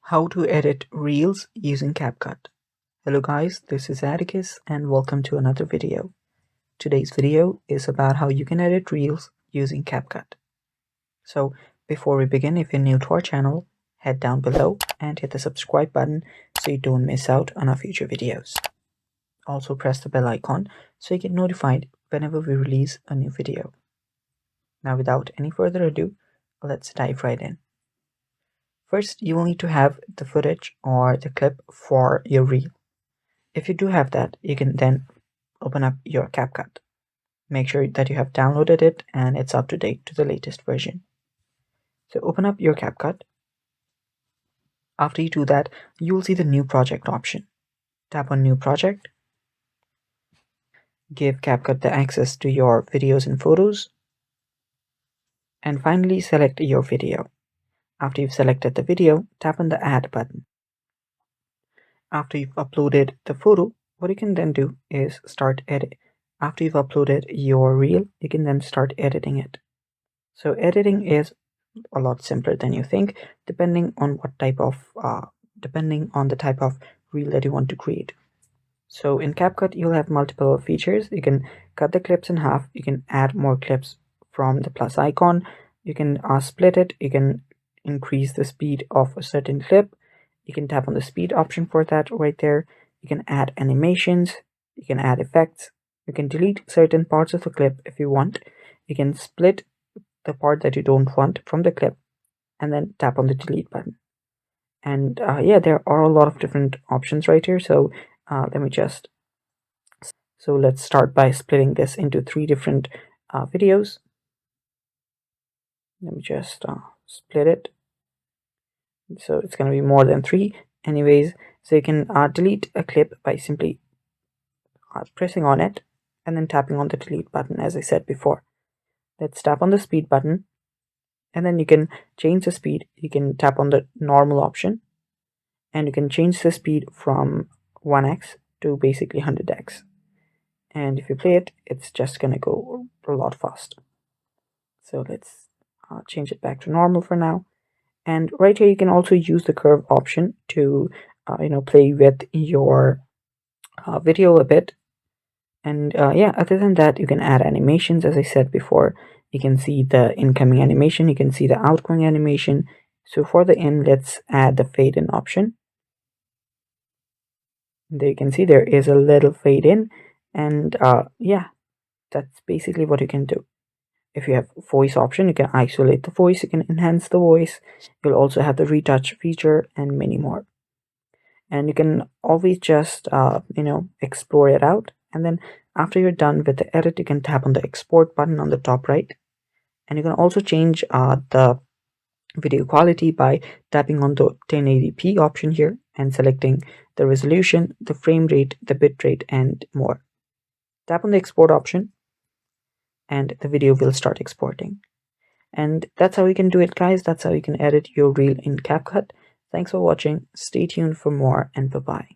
How to edit Reels using CapCut. Hello guys, this is Atticus and welcome to another video. Today's video is about how you can edit Reels using CapCut. So before we begin, if you're new to our channel, head down below and hit the subscribe button so you don't miss out on our future videos. Also press the bell icon so you get notified whenever we release a new video. Now without any further ado, let's dive right in. First, you will need to have the footage or the clip for your reel. If you do have that, you can then open up your CapCut. Make sure that you have downloaded it and it's up to date to the latest version. So open up your CapCut. After you do that, you will see the new project option. Tap on new project. Give CapCut the access to your videos and photos. And finally, select your video. After you've selected the video, tap on the add button. After you've uploaded the photo, what you can then do is start edit. After you've uploaded your reel, you can then start editing it. So editing is a lot simpler than you think, depending on the type of reel that you want to create. So in CapCut, you'll have multiple features. You can cut the clips in half. You can add more clips from the plus icon. You can split it. You can increase the speed of a certain clip. You can tap on the speed option for that right there. You can add animations. You can add effects. You can delete certain parts of the clip if you want. You can split the part that you don't want from the clip and then tap on the delete button. And yeah, there are a lot of different options right here. So let's start by splitting this into 3 different videos. Let me just split it. So it's going to be more than 3 anyways. So you can delete a clip by simply pressing on it and then tapping on the delete button, as I said before. Let's tap on the speed button and then you can change the speed. You can tap on the normal option and you can change the speed from 1x to basically 100x. And if you play it, it's just going to go a lot faster. So let's change it back to normal for now. And right here, you can also use the curve option to, play with your video a bit. And yeah, other than that, you can add animations. As I said before, you can see the incoming animation. You can see the outgoing animation. So for the in, let's add the fade in option. There you can see there is a little fade in. And yeah, that's basically what you can do. If you have voice option, you can isolate the voice, you can enhance the voice. You'll also have the retouch feature and many more. And you can always just, explore it out. And then after you're done with the edit, you can tap on the export button on the top right. And you can also change the video quality by tapping on the 1080p option here and selecting the resolution, the frame rate, the bit rate, and more. Tap on the export option and the video will start exporting. And that's how you can do it, guys. That's how you can edit your reel in CapCut. Thanks for watching. Stay tuned for more and bye-bye.